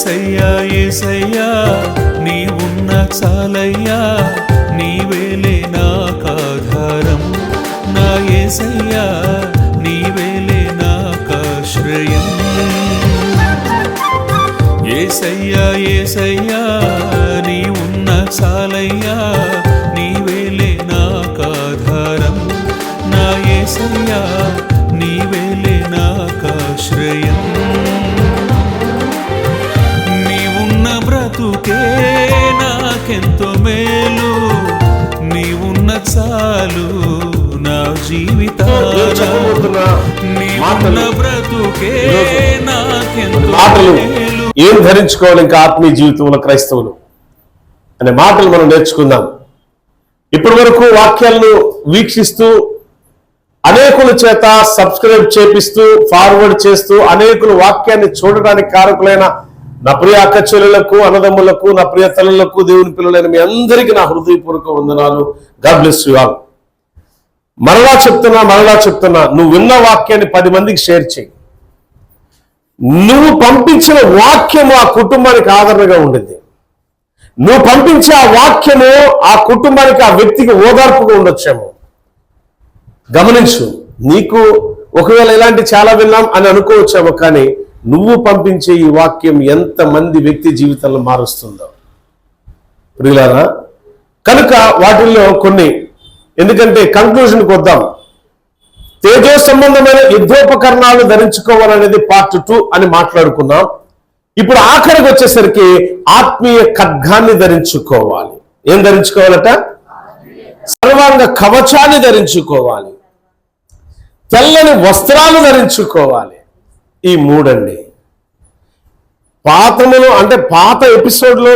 యేసయ్యా యేసయ్యా నీవున్న చాలయ్యా, నీవేలే నాకాధారం. నా యేసయ్యా నీవేలే నాకాశ్రయం. యేసయ్యా యేసయ్యా నీవున్న చాలయ్యా, నీవేలే నాకాధారం. నా యేసయ్యా నీవేలే నాకాశ్రయం. నీవున్న బ్రతుకే నాకెంతో మేలు, నీవున్న చాలు నా జీవితాన. నీవున్న బ్రతుకే నాకెంతో మేలు. ఏం ధరించుకోవాలి ఇంకా ఆత్మీయ జీవితంలో క్రైస్తవులు అనే మాటలు మనం నేర్చుకుందాం. ఇప్పటి వరకు వాక్యాలను వీక్షిస్తూ అనేకుల చేత సబ్స్క్రైబ్ చేపిస్తూ ఫార్వర్డ్ చేస్తూ అనేకులు వాక్యాన్ని చూడడానికి కారకులైన నా ప్రియ అక్క చెల్లెలకు, అన్నదమ్ములకు, నా ప్రియ తల్లులకు, దేవుని పిల్లలైన మీ అందరికీ నా హృదయపూర్వక వందనాలు. God bless you all. మరలా చెప్తున్నా నువ్వు విన్న వాక్యాన్ని 10 మందికి షేర్ చేయి. నువ్వు పంపించిన వాక్యము ఆ కుటుంబానికి ఆదరణగా ఉండింది. నువ్వు పంపించే ఆ వాక్యము ఆ కుటుంబానికి, ఆ వ్యక్తికి ఓదార్పుగా ఉండొచ్చేమో. గమనించు, నీకు ఒకవేళ ఇలాంటి చాలా విన్నాం అని అనుకోవచ్చేమో, కానీ నువ్వు పంపించే ఈ వాక్యం ఎంతమంది వ్యక్తి జీవితాలను మారుస్తుందో ప్రియులారా. కనుక వాటిల్లో కొన్ని, ఎందుకంటే కంక్లూజన్కి వద్దాం. తేజో సంబంధమైన యుద్ధోపకరణాలు ధరించుకోవాలనేది పార్ట్ 2 అని మాట్లాడుకున్నాం. ఇప్పుడు ఆఖరికి వచ్చేసరికి ఆత్మీయ ఖడ్గాన్ని ధరించుకోవాలి. ఏం ధరించుకోవాలట? సర్వాంగ కవచాన్ని ధరించుకోవాలి, తెల్లని వస్త్రాలు ధరించుకోవాలి. ఈ 3 అండి. పాతములు అంటే పాత ఎపిసోడ్లో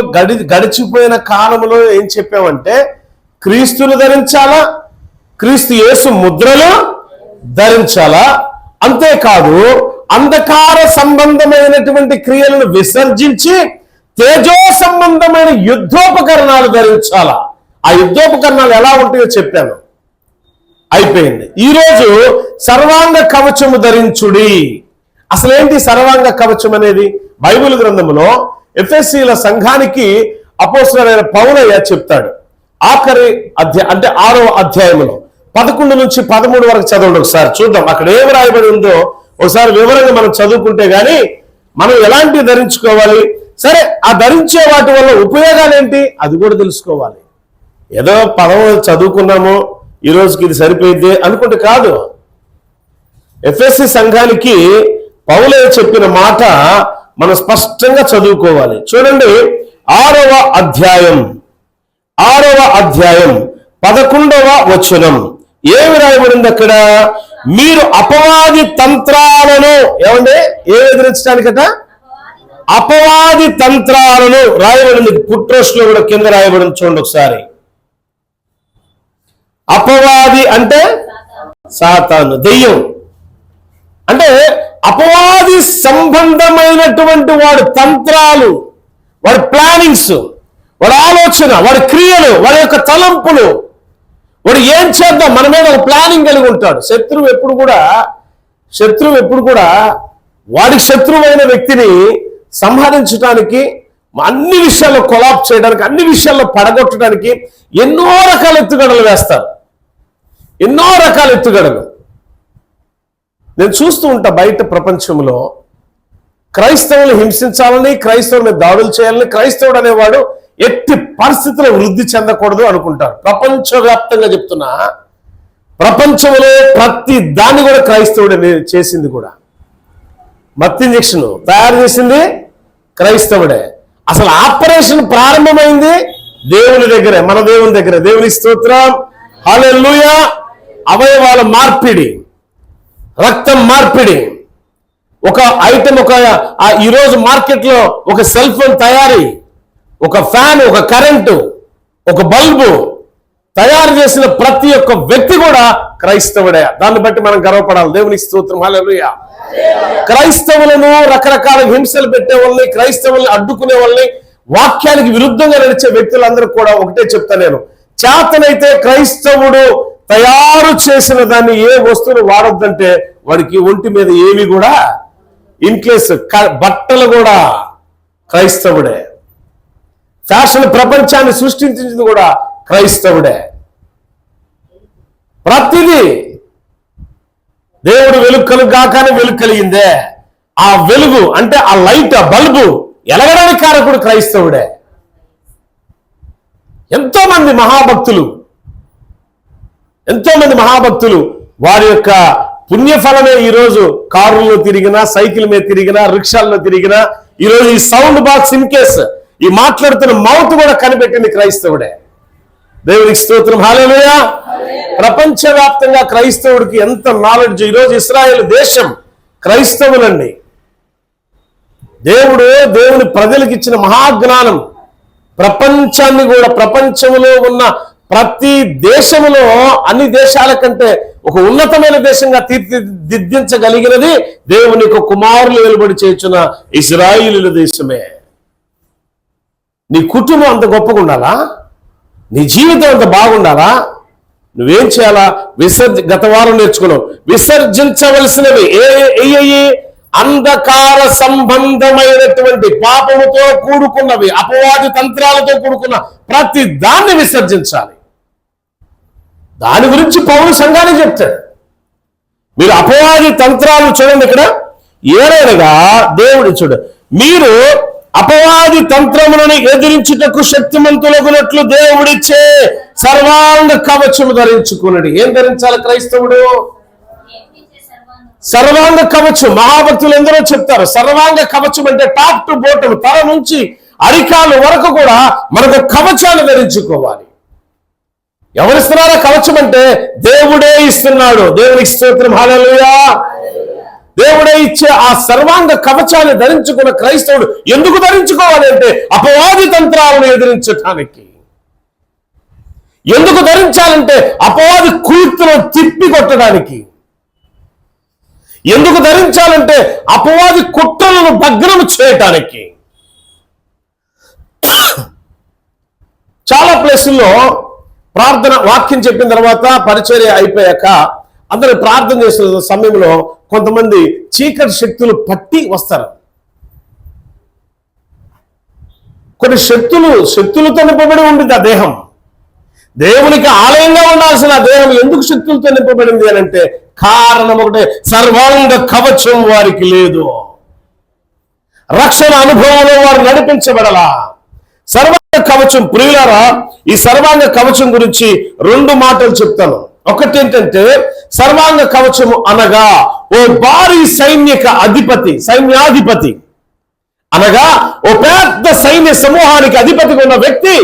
గడిచిపోయిన కాలంలో ఏం చెప్పామంటే క్రీస్తును ధరించాలా, క్రీస్తు యేసు ముద్రలు ధరించాలా, అంతేకాదు అంధకార సంబంధమైనటువంటి క్రియలను విసర్జించి తేజో సంబంధమైన యుద్ధోపకరణాలు ధరించాలా. ఆ యుద్ధోపకరణాలు ఎలా ఉంటాయో చెప్పాను, అయిపోయింది. ఈరోజు సర్వాంగ కవచము ధరించుడి. అసలేంటి సర్వాంగ కవచం అనేది? బైబిల్ గ్రంథములో ఎఫెసీల సంఘానికి అపోస్తలుడైన పౌలయ్య చెప్తాడు. ఆఖరి అంటే 6వ అధ్యాయంలో 11 నుంచి 13 వరకు చదవండి. ఒకసారి చూద్దాం అక్కడ ఏమి రాయబడి ఉందో ఒకసారి వివరంగా మనం చదువుకుంటే గానీ మనం ఎలాంటివి ధరించుకోవాలి, సరే ఆ ధరించే వాటి వల్ల ఉపయోగాలు ఏంటి అది కూడా తెలుసుకోవాలి. ఏదో పదం చదువుకున్నాము ఈ రోజుకి ఇది సరిపోయింది అనుకుంటే కాదు. ఎఫెసీ సంఘానికి పౌలయ్య చెప్పిన మాట మనం స్పష్టంగా చదువుకోవాలి. చూడండి 6వ అధ్యాయం 11వ వచనం ఏమి రాయబడింది అక్కడ? మీరు అపవాది తంత్రాలను ఏమండి ఎదిరించడానికట? అపవాది తంత్రాలను రాయబడింది. పుట్రోస్లో కూడా కింద రాయబడింది, చూడండి ఒకసారి. అపవాది అంటే సాతాను, దెయ్యం. అంటే అపవాది సంబంధమైనటువంటి వాడి తంత్రాలు, వాడి ప్లానింగ్స్, వాడి ఆలోచన, వాడి క్రియలు, వాడి యొక్క తలంపులు, వాడు ఏం చేద్దాం మన మీద ఒక ప్లానింగ్ కలిగి ఉంటాడు. శత్రువు ఎప్పుడు కూడా వాడికి శత్రువైన వ్యక్తిని సంహరించడానికి, అన్ని విషయాల్లో కొలాప్స్ చేయడానికి, అన్ని విషయాల్లో పడగొట్టడానికి ఎన్నో రకాల ఎత్తుగడలు వేస్తారు. ఎన్నో రకాల ఎత్తుగడలు నేను చూస్తూ ఉంటా. బయట ప్రపంచంలో క్రైస్తవులు హింసించాలని, క్రైస్తవుల మీద దాడులు చేయాలని, క్రైస్తవుడు అనేవాడు ఎట్టి పరిస్థితుల్లో వృద్ధి చెందకూడదు అనుకుంటారు. ప్రపంచవ్యాప్తంగా చెప్తున్నా, ప్రపంచంలో ప్రతి దాన్ని కూడా క్రైస్తవుడే చేసింది. కూడా మత్తు ఇంజెక్షన్ తయారు చేసింది క్రైస్తవుడే. అసలు ఆపరేషన్ ప్రారంభమైంది దేవుని దగ్గరే, మన దేవుని దగ్గరే. దేవుని స్తోత్రం, హల్లెలూయా. అవయవాల మార్పిడి, రక్తం మార్పిడి, ఒక ఐటమ్, ఈరోజు మార్కెట్లో ఒక సెల్ ఫోన్ తయారీ, ఒక ఫ్యాన్, ఒక కరెంటు, ఒక బల్బు తయారు చేసిన ప్రతి ఒక్క వ్యక్తి కూడా క్రైస్తవుడే. దాన్ని బట్టి మనం గర్వపడాలి. దేవుని స్తోత్రం, హల్లెలూయా. క్రైస్తవులను రకరకాల హింసలు పెట్టే వాళ్ళని, క్రైస్తవుల్ని అడ్డుకునే వాళ్ళని, వాక్యానికి విరుద్ధంగా నడిచే వ్యక్తులందరూ కూడా ఒకటే చెప్తా నేను, చేతనైతే క్రైస్తవుడు తయారు చేసిన దాన్ని ఏ వస్తువును వాడొద్దంటే వాడికి ఒంటి మీద ఏమి కూడా ఇన్కేస్ బట్టలు కూడా క్రైస్తవుడే. ఫ్యాషన్ ప్రపంచాన్ని సృష్టించింది కూడా క్రైస్తవుడే. ప్రతిదీ దేవుడు వెలుగు కలుగాకనే వెలుగు కలిగిందే. ఆ వెలుగు అంటే ఆ లైట్, ఆ బల్బు ఎలగడానికి కారకుడు క్రైస్తవుడే. ఎంతో మంది మహాభక్తులు వారి యొక్క పుణ్యఫలమే ఈరోజు కారుల్లో తిరిగినా, సైకిల్ మీద తిరిగినా, రిక్షాల్లో తిరిగినా, ఈరోజు ఈ సౌండ్ బాక్స్ ఇన్ కేస్ ఈ మాట్లాడుతున్న మౌత్ కూడా కనిపెట్టింది క్రైస్తవుడే. దేవునికి స్తోత్రం, హల్లెలూయా. ప్రపంచవ్యాప్తంగా క్రైస్తవుడికి ఎంత నాలెడ్జ్. ఈరోజు ఇశ్రాయేలు దేశం క్రైస్తవులండి. దేవుని ప్రజలకు ఇచ్చిన మహాజ్ఞానం ప్రపంచాన్ని కూడా, ప్రపంచంలో ఉన్న ప్రతి దేశంలో అన్ని దేశాల కంటే ఒక ఉన్నతమైన దేశంగా తీర్చిదిద్దించగలిగినది దేవుని యొక్క కుమారులు వెలుబడి చేర్చిన ఇశ్రాయేలీల దేశమే. నీ కుటుంబం అంత గొప్పగా ఉండాలా? నీ జీవితం అంత బాగుండాలా? నువ్వేం చేయాలా? గత వారం నేర్చుకున్నావు. విసర్జించవలసినవి ఏ అంధకార సంబంధమైనటువంటి పాపముతో కూడుకున్నవి, అపవాది తంత్రాలతో కూడుకున్న ప్రతి దాన్ని విసర్జించాలి. దాని గురించి పౌలు సంఘానికి చెప్తాడు. మీరు అపవాది తంత్రాలు చూడండి, ఇక్కడ ఏరైనగా దేవుడు చూడు, మీరు అపవాది తంత్రములను ఎదిరించుటకు శక్తిమంతులగునట్లు దేవుడిచ్చే సర్వాంగ కవచము ధరించుకున్నాడు. ఏం ధరించాలి క్రైస్తవుడు? సర్వాంగ కవచం. మహాభక్తులు ఎందరో చెప్తారు సర్వాంగ కవచం అంటే టాప్ టు బోటం, తల నుంచి అరికాలు వరకు కూడా మనకు కవచాన్ని ధరించుకోవాలి. ఎవరిస్తున్నారా కవచం అంటే? దేవుడే ఇస్తున్నాడు. దేవునికి స్తోత్రం, హల్లెలూయా. దేవుడే ఇచ్చే ఆ సర్వాంగ కవచాన్ని ధరించుకున్న క్రైస్తవుడు ఎందుకు ధరించుకోవాలి అంటే అపవాది తంత్రాలను ఎదిరించటానికి. ఎందుకు ధరించాలంటే అపవాది కుయుక్తులను తిప్పి కొట్టడానికి. ఎందుకు ధరించాలంటే అపవాది కుట్రలను భగ్నం చేయటానికి. చాలా ప్లేసుల్లో ప్రార్థన వాక్యం చెప్పిన తర్వాత పరిచర్య అయిపోయాక అందరూ ప్రార్థన చేసిన సమయంలో కొంతమంది చీకటి శక్తులు పట్టి వస్తారు. కొన్ని శక్తులతో నింపబడి ఉంటుంది ఆ దేహం. దేవునికి ఆలయంగా ఉండాల్సిన ఆ దేహం ఎందుకు శక్తులతో నింపబడింది అని అంటే కారణం ఒకటే, సర్వాంగ కవచం వారికి లేదు. రక్షణ అనుభవంలో వారు నడిపించబడలా. సర్వాంగ కవచం. ప్రియులారా, ఈ సర్వాంగ కవచం గురించి 2 మాటలు చెప్తాను. ఒకటి ఏంటంటే సర్వాంగ కవచము అనగా ఓ భారీ సైన్యాధిపతి అనగా ఓ పెద్ద సైన్య సమూహానికి అధిపతిగా ఉన్న వ్యక్తి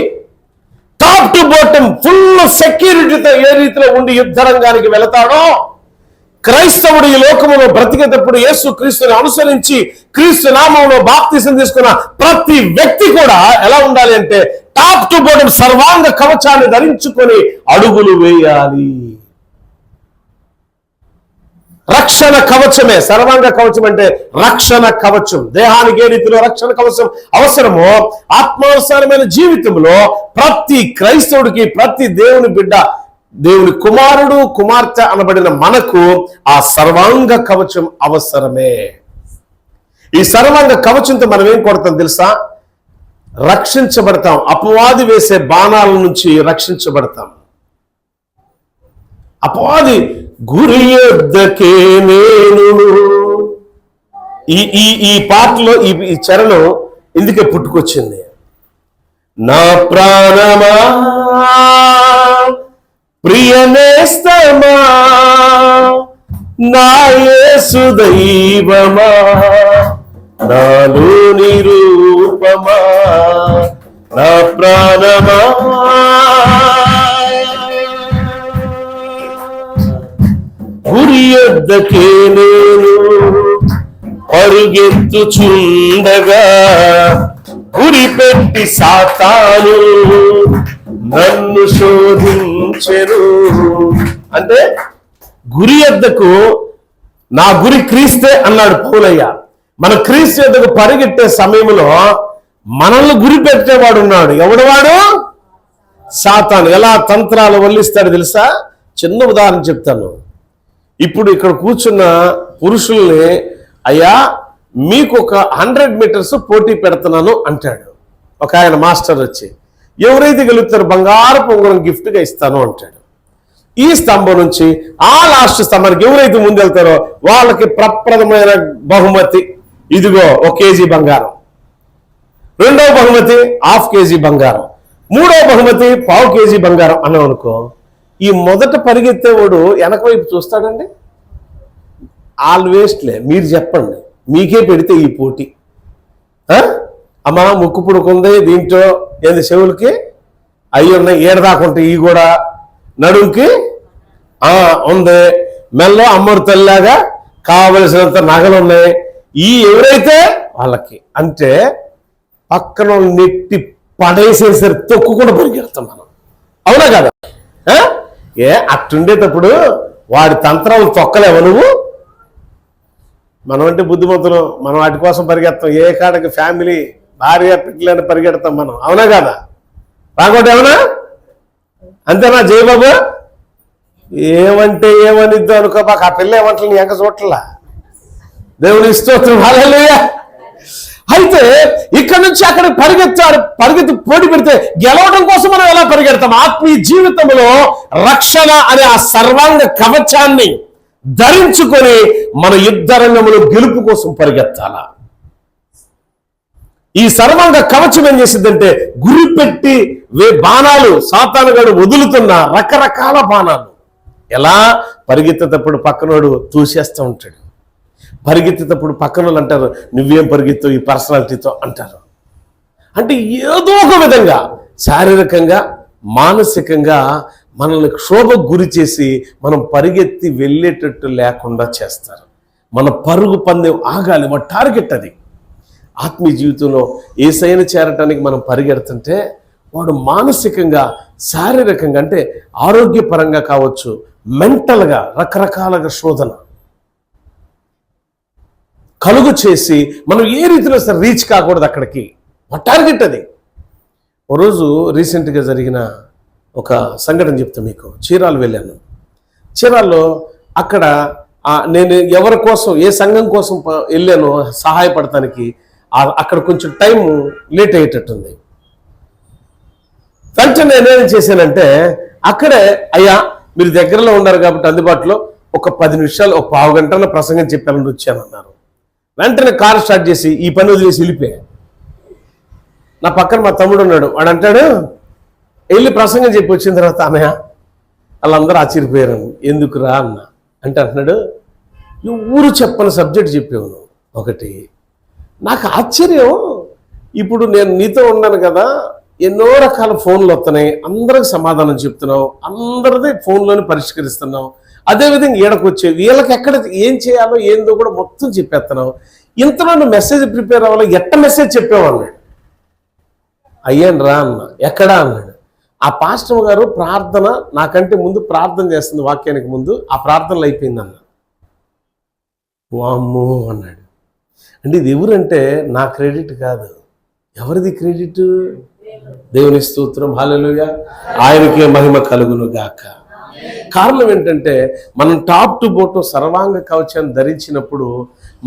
టాప్ టు బాటమ్ ఫుల్ సెక్యూరిటీతో ఏ రీతిలో ఉండి యుద్ధ రంగానికి వెళతాడో, క్రైస్తవుడు ఈ లోకములో బ్రతికేటప్పుడు యేసు క్రీస్తుని అనుసరించి క్రీస్తు నామములో బాప్తిసం తీసుకున్న ప్రతి వ్యక్తి కూడా ఎలా ఉండాలి అంటే టాప్ టు బాటమ్ సర్వాంగ కవచాన్ని ధరించుకొని అడుగులు వేయాలి. రక్షణ కవచమే సర్వాంగ కవచం అంటే రక్షణ కవచం. దేహానికి ఏ రీతిలో రక్షణ కవచం అవసరమో ఆత్మానుసారమైన జీవితంలో ప్రతి క్రైస్తవుడికి, ప్రతి దేవుని బిడ్డ, దేవుని కుమారుడు కుమార్తె అనబడిన మనకు ఆ సర్వాంగ కవచం అవసరమే. ఈ సర్వాంగ కవచంతో మనం ఏం కొడతాం తెలుసా? రక్షించబడతాం. అపవాది వేసే బాణాల నుంచి రక్షించబడతాం. అపవాది గురి యొద్దకే నేను. ఈ పాటలో ఈ చరణం ఇందుకే పుట్టుకొచ్చింది. నా ప్రాణమా ప్రియనేస్తమా నా యేసు దైవమా నాలో నిరూపమా నా ప్రాణమా గురి యొద్దకే నేను పరుగెత్తుచుండగా గురి పెట్టి సాతాను నన్ను శోధించెను. అంటే గురి యొద్దకు నా గురి క్రీస్తే అన్నాడు పౌలయ్య. మన క్రీస్తు యొద్దకు పరిగెట్టే సమయంలో మనల్ని గురి పెట్టేవాడు ఉన్నాడు. ఎవడు వాడు? సాతాను. ఎలా తంత్రాలు వల్లిస్తాడు తెలుసా? చిన్న ఉదాహరణ చెప్తాను. ఇప్పుడు ఇక్కడ కూర్చున్న పురుషుల్ని, అయ్యా మీకు ఒక 100 మీటర్స్ పోటీ పెడుతున్నాను అంటాడు ఒక ఆయన మాస్టర్ వచ్చి. ఎవరైతే గెలుపుతారో బంగారపు ఉంగరం గిఫ్ట్గా ఇస్తాను అంటాడు. ఈ స్తంభం నుంచి ఆ లాస్ట్ స్తంభానికి ఎవరైతే ముందెళ్తారో వాళ్ళకి ప్రప్రదమైన బహుమతి ఇదిగో 1 కేజీ బంగారం, రెండవ బహుమతి 1/2 కేజీ బంగారం, మూడవ బహుమతి 1/4 కేజీ బంగారం అన్నాం అనుకో. ఈ మొదట పరిగెత్తేవాడు వెనక వైపు చూస్తాడండి? ఆల్వేస్ట్లే. మీరు చెప్పండి, మీకే పెడితే ఈ పోటీ. అమ్మా ముక్కు పుడుకుంది, దీంట్లో ఏంది చెవులకి అవి ఉన్నాయి, ఏడదాకుంటాయి, ఇవి కూడా నడుంకి ఉంది, మెల్ల అమ్మడు తల్లిలాగా కావలసినంత నగలు ఉన్నాయి, ఈ ఎవరైతే వాళ్ళకి అంటే పక్కన నెట్టి పడేసేసరి తొక్కుకుండా పరిగెడతాం మనం. అవునా కదా? అట్టుండేటప్పుడు వాడి తంత్రాలు తొక్కలేవు నువ్వు. మనం అంటే బుద్ధిమంతులు, మనం వాటి కోసం పరిగెడతాం. ఏ కాడకి ఫ్యామిలీ భార్య పిల్లలని పరిగెడతాం మనం. అవునా కదా? రాకోటి ఏమన్నా అంతేనా? జయబాబు ఏమంటే ఏమనిద్దు అనుకో, మాకు ఆ పిల్ల ఏమంటలే నీ ఎంక చూడట్లా. దేవుని స్తోత్రం, హల్లెలూయా. అయితే ఇక్కడ నుంచి అక్కడ పరిగెత్తి పోటీ పెడితే గెలవడం కోసం మనం ఎలా పరిగెడతాం? ఆత్మీయ జీవితంలో రక్షణ అనే ఆ సర్వాంగ కవచాన్ని ధరించుకొని మన యుద్ధ రంగంలో గెలుపు కోసం పరిగెత్తాలా. ఈ సర్వాంగ కవచం ఏం చేసిందంటే గురిపెట్టి బాణాలు సాతానుగాడు వదులుతున్న రకరకాల బాణాలు. ఎలా? పరిగెత్తేటప్పుడు పక్కనోడు తూసేస్తూ ఉంటాడు, పరిగెత్తేటప్పుడు పక్కన వాళ్ళు అంటారు నువ్వేం పరిగెత్తావు ఈ పర్సనాలిటీతో అంటారు. అంటే ఏదో ఒక విధంగా శారీరకంగా మానసికంగా మనల్ని క్షోభకు గురి చేసి మనం పరిగెత్తి వెళ్ళేటట్టు లేకుండా చేస్తారు. మన పరుగు పందెం ఆగాలి, మన టార్గెట్ అది. ఆత్మీయ జీవితంలో యేసయ్యను చేరటానికి మనం పరిగెడుతుంటే వాడు మానసికంగా శారీరకంగా అంటే ఆరోగ్యపరంగా కావచ్చు, మెంటల్గా రకరకాలుగా శోధన కలుగు చేసి మనం ఏ రీతిలో సరే రీచ్ కాకూడదు అక్కడికి. మా టార్గెట్ అది. ఓ రోజు రీసెంట్గా జరిగిన ఒక సంఘటన చెప్తా మీకు. చీరాలు వెళ్ళాను. చీరాల్లో అక్కడ నేను ఎవరి కోసం ఏ సంఘం కోసం వెళ్ళానో సహాయపడటానికి అక్కడ కొంచెం టైం లేట్ అయ్యేటట్టుంది. వెంటనే నేనేం చేశానంటే అక్కడే అయ్యా మీరు దగ్గరలో ఉన్నారు కాబట్టి అందుబాటులో ఒక 10 నిమిషాలు ఒక పావు గంటలో ప్రసంగం చెప్పాలని వచ్చానన్నారు. వెంటనే కారు స్టార్ట్ చేసి ఈ పని వదిలేసి వెళ్ళిపోయా. నా పక్కన మా తమ్ముడు ఉన్నాడు. వాడు అంటాడు వెళ్ళి ప్రసంగం చెప్పి వచ్చిన తర్వాత అన్నయ్య వాళ్ళందరూ ఆశ్చర్యపోయారు. ఎందుకురా అన్న అంటే అంటున్నాడు ఊరు చెప్పని సబ్జెక్ట్ చెప్పావు నువ్వు. ఒకటి నాకు ఆశ్చర్యం, ఇప్పుడు నేను నీతో ఉన్నాను కదా, ఎన్నో రకాల ఫోన్లు వస్తున్నాయి, అందరికి సమాధానం చెప్తున్నావు, అందరిది ఫోన్లోనే పరిష్కరిస్తున్నావు. అదేవిధంగా ఈడకు వచ్చే వీళ్ళకి ఎక్కడ ఏం చేయాలో ఏందో కూడా మొత్తం చెప్పేస్తున్నావు. ఇంతలో నువ్వు మెసేజ్ ప్రిపేర్ అవ్వాలో ఎట్ట మెసేజ్ చెప్పావు అన్నాడు. అయ్యాను రా అన్న. ఎక్కడా అన్నాడు. ఆ పాస్టర్ గారు ప్రార్థన నాకంటే ముందు ప్రార్థన చేస్తుంది, వాక్యానికి ముందు ఆ ప్రార్థనలు అయిపోయింది అన్న. వామ్మో అన్నాడు. అంటే ఇది ఎవరంటే నా క్రెడిట్ కాదు. ఎవరిది క్రెడిట్? దేవుని స్తోత్రం, హల్లెలూయా. ఆయనకే మహిమ కలుగును గాక. కారణం ఏంటంటే మనం టాప్ టు బోటం సర్వాంగ కవచాన్ని ధరించినప్పుడు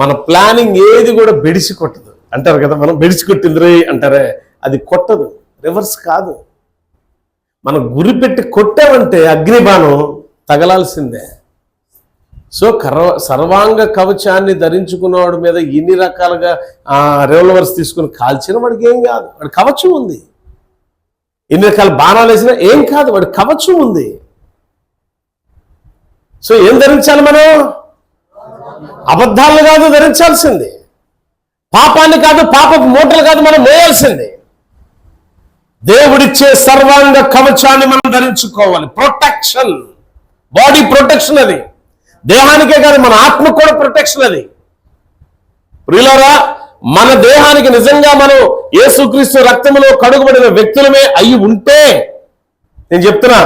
మన ప్లానింగ్ ఏది కూడా బెడిసి కొట్టదు అంటారు కదా. మనం బెడిసి కొట్టింది రే అంటారే, అది కొట్టదు, రివర్స్ కాదు. మనం గురి పెట్టి కొట్టామంటే అగ్నిబాణం తగలాల్సిందే. సో సర్వాంగ కవచాన్ని ధరించుకున్నవాడి మీద ఎన్ని రకాలుగా రివాల్వర్స్ తీసుకుని కాల్చిన వాడికి ఏం కాదు, వాడి కవచం ఉంది. ఎన్ని రకాల బాణాలు వేసినా ఏం కాదు, వాడి కవచం ఉంది. సో ఏం ధరించాలి మనం? అబద్ధాలను కాదు ధరించాల్సింది, పాపాన్ని కాదు, పాపపు మూటలు కాదు మనం మోయాల్సింది. దేవుడిచ్చే సర్వాంగ కవచాన్ని మనం ధరించుకోవాలి. ప్రొటెక్షన్, బాడీ ప్రొటెక్షన్ అది. దేహానికే కాదు మన ఆత్మకు కూడా ప్రొటెక్షన్ అది. ప్రియులారా, మన దేహానికి నిజంగా మనం యేసుక్రీస్తు రక్తములో కడుగుబడిన వ్యక్తులమే అయి ఉంటే నేను చెప్తున్నా,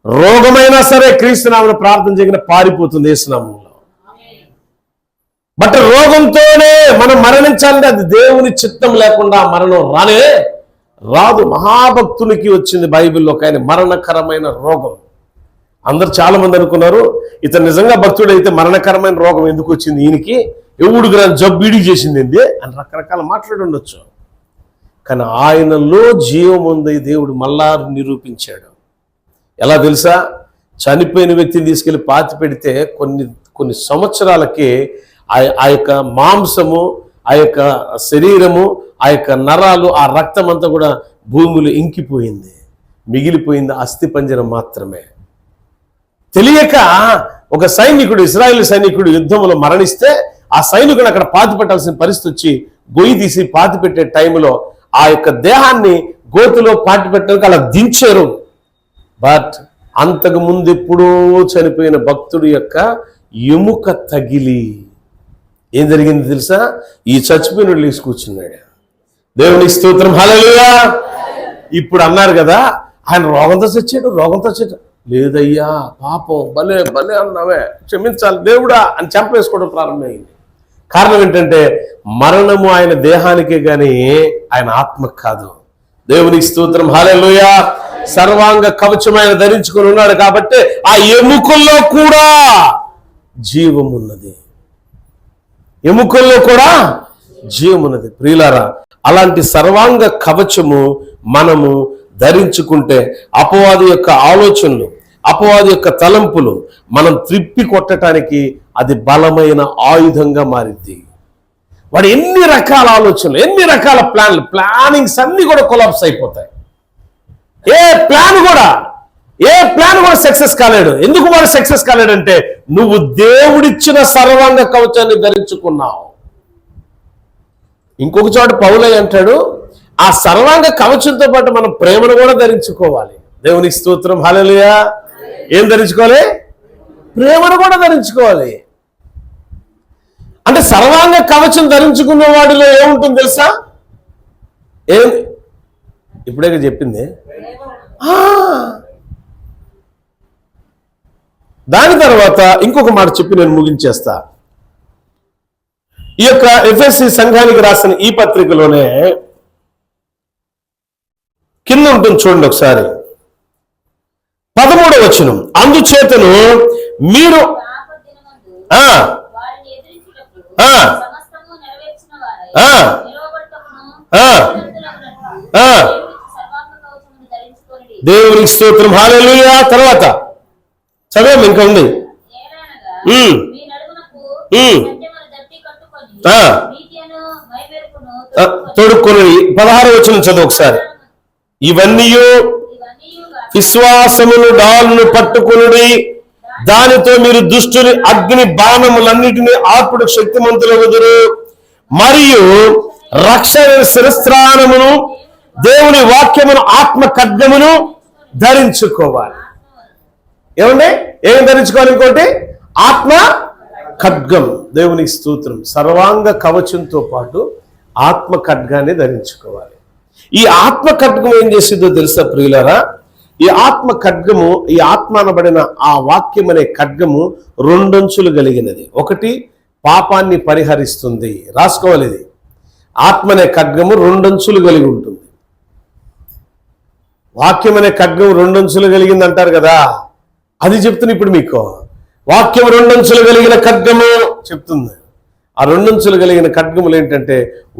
రోగమైనా సరే క్రీస్తునామమున ప్రార్థన చేయకుండా పారిపోతుంది యేసునామములో. బట్ రోగంతోనే మనం మరణించాలంటే అది దేవుని చిత్తం లేకుండా మరణం రానే రాదు. మహాభక్తునికి వచ్చింది బైబిల్లో ఒక ఆయన మరణకరమైన రోగం. అందరు చాలా మంది అనుకున్నారు ఇతను నిజంగా భక్తుడైతే మరణకరమైన రోగం ఎందుకు వచ్చింది ఈయనకి, ఎవడు జబ్బు ఇడిగి చేసింది ఏంది అని రకరకాల మాట్లాడి ఉండొచ్చు. కానీ ఆయనలో జీవం ఉంది దేవుడు మళ్ళా నిరూపించాడు. ఎలా తెలుసా? చనిపోయిన వ్యక్తిని తీసుకెళ్ళి పాతి పెడితే కొన్ని సంవత్సరాలకి ఆ యొక్క మాంసము, ఆ యొక్క శరీరము, ఆ యొక్క నరాలు, ఆ రక్తం అంతా కూడా భూమిలో ఇంకిపోయింది. మిగిలిపోయింది అస్థి పంజరం మాత్రమే. తెలియక ఒక సైనికుడు, ఇశ్రాయేలు సైనికుడు యుద్ధంలో మరణిస్తే ఆ సైనికుడు అక్కడ పాతి పెట్టాల్సిన పరిస్థితి వచ్చి గొయ్యి తీసి పాతి పెట్టే టైంలో ఆ యొక్క దేహాన్ని గోతులో పాతి పెట్టడానికి అలా దించారు. బట్ అంతకు ముందు ఎప్పుడో చనిపోయిన భక్తుడి యొక్క ఎముక తగిలి ఏం జరిగింది తెలుసా? ఈ చచ్చిపోయిన లేచి కూర్చున్నాడు. దేవునికి స్తోత్రం, హల్లెలూయా. ఇప్పుడు అన్నారు కదా ఆయన రోగంతో చచ్చాడు. లేదయ్యా, పాపం, భలే భలే అన్నావే, క్షమించాలి దేవుడా అని చంపేసుకోవడం ప్రారంభమైంది. కారణం ఏంటంటే మరణము ఆయన దేహానికే గాని ఆయన ఆత్మకు కాదు. దేవునికి స్తోత్రం, హల్లెలూయా. సర్వాంగ కవచమైన ధరించుకొని ఉన్నాడు కాబట్టి ఆ ఎముకల్లో కూడా జీవం ఉన్నది. ఎముకల్లో కూడా జీవం ఉన్నది. ప్రియులారా, అలాంటి సర్వాంగ కవచము మనము ధరించుకుంటే అపవాది యొక్క ఆలోచనలు, అపవాది యొక్క తలంపులు మనం త్రిప్పి కొట్టడానికి అది బలమైన ఆయుధంగా మారింది. వాడు ఎన్ని రకాల ఆలోచనలు, ఎన్ని రకాల ప్లానింగ్స్ అన్ని కూడా కొలాప్స్ అయిపోతాయి. ఏ ప్లాన్ కూడా సక్సెస్ కాలేడు. ఎందుకు వాడు సక్సెస్ కాలేడంటే నువ్వు దేవుడిచ్చిన సర్వాంగ కవచాన్ని ధరించుకున్నావు. ఇంకొక చోట పౌలయ్య అంటాడు, ఆ సర్వాంగ కవచంతో పాటు మనం ప్రేమను కూడా ధరించుకోవాలి. దేవునికి స్తోత్రం, హల్లెలూయా. ఏం ధరించుకోవాలి? ప్రేమను కూడా ధరించుకోవాలి. అంటే సర్వాంగ కవచం ధరించుకున్న వాడిలో ఏముంటుంది తెలుసా? ఇప్పుడే చెప్పింది. దాని తర్వాత ఇంకొక మాట చెప్పి నేను ముగించేస్తా. ఈ యొక్క ఎఫెసీ సంఘానికి రాసిన ఈ పత్రికలోనే కింద ఉంటుంది చూడండి ఒకసారి, 13వ వచనం. అందుచేతను మీరు దేవునికి స్తోత్రం, హల్లెలూయా. తర్వాత చదవం, ఇంకా ఉంది. తొడుక్కొని 16వ వచనం చదువు ఒకసారి. ఇవన్నీ విశ్వాసమును డాలును పట్టుకుని దానితో మీరు దుష్టుని అగ్ని బాణములన్నిటినీ ఆర్పుడు శక్తిమంతులగుదురు. మరియు రక్షణ శిరస్త్రాణమును దేవుని వాక్యమును ఆత్మ ఖడ్గమును ధరించుకోవాలి. ఏమండి? ఏం ధరించుకోవాలి? ఇంకోటి ఆత్మ ఖడ్గం. దేవునికి స్తోత్రం. సర్వాంగ కవచంతో పాటు ఆత్మ ఖడ్గాన్ని ధరించుకోవాలి. ఈ ఆత్మ ఖడ్గం ఏం చేసిందో తెలుసా ప్రియులారా? ఈ ఆత్మ ఖడ్గము, ఈ ఆత్మ అనబడిన ఆ వాక్యం అనే ఖడ్గము 2 అంచులు కలిగినది. ఒకటి పాపాన్ని పరిహరిస్తుంది. రాసుకోవాలి, ఇది ఆత్మ అనే ఖడ్గము 2 అంచులు కలిగి ఉంటుంది. వాక్యం అనే ఖడ్గం 2 అంచులు కలిగింది అంటారు కదా, అది చెప్తుంది ఇప్పుడు మీకు. వాక్యం 2 అంచులు కలిగిన ఖడ్గము చెప్తుంది. ఆ 2 అంచులు కలిగిన ఖడ్గములు ఏంటంటే,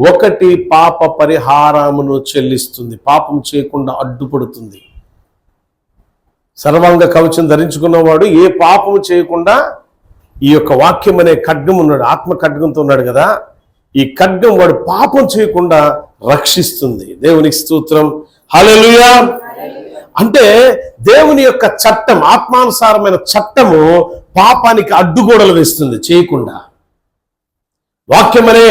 ఒకటి పాప పరిహారమును చెల్లిస్తుంది, పాపం చేయకుండా అడ్డుపడుతుంది. సర్వాంగ కవచం ధరించుకున్నవాడు ఏ పాపము చేయకుండా ఈ యొక్క వాక్యం అనే ఖడ్గం ఉన్నాడు, ఆత్మ ఖడ్గంతో ఉన్నాడు కదా, ఈ ఖడ్గం వాడు పాపం చేయకుండా రక్షిస్తుంది. దేవునికి స్తోత్రం, హల్లెలూయా. అంటే దేవుని యొక్క చట్టం, ఆత్మానుసారమైన చట్టము పాపానికి అడ్డుగోడలు వేస్తుంది చేయకుండా. వాక్యం అనే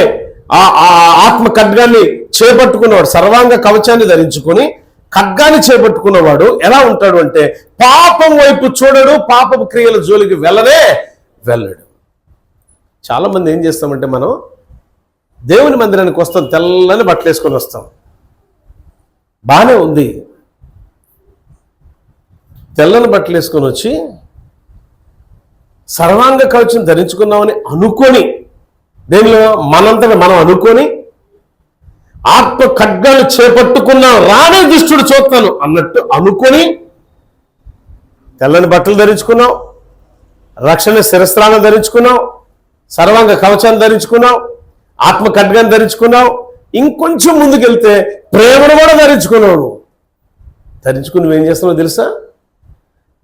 ఆత్మ ఖడ్గాన్ని చేపట్టుకున్నవాడు, సర్వాంగ కవచాన్ని ధరించుకొని ఖడ్గాన్ని చేపట్టుకున్నవాడు ఎలా ఉంటాడు అంటే పాపం వైపు చూడడు, పాపపు క్రియల జోలికి వెళ్ళడు. చాలా మంది ఏం చేస్తామంటే, మనం దేవుని మందిరానికి వస్తాం, తెల్లని బట్టలు వేసుకొని వస్తాం, బాగానే ఉంది. తెల్లని బట్టలు వేసుకొని వచ్చి సర్వాంగ కవచం ధరించుకున్నామని అనుకొని, దేనిలో మనంతగా మనం అనుకొని ఆత్మ ఖడ్గాలు చేపట్టుకున్నాం, రానే దుష్టుడు చూస్తాను అన్నట్టు అనుకొని తెల్లని బట్టలు ధరించుకున్నాం, రక్షణ శిరస్త్రాలను ధరించుకున్నాం, సర్వాంగ కవచాన్ని ధరించుకున్నావు, ఆత్మ ఖడ్గాన్ని ధరించుకున్నావు, ఇంకొంచెం ముందుకెళ్తే ప్రేమను కూడా ధరించుకున్నావు. నువ్వు ధరించుకుని నువ్వేం చేస్తున్నావు తెలుసా?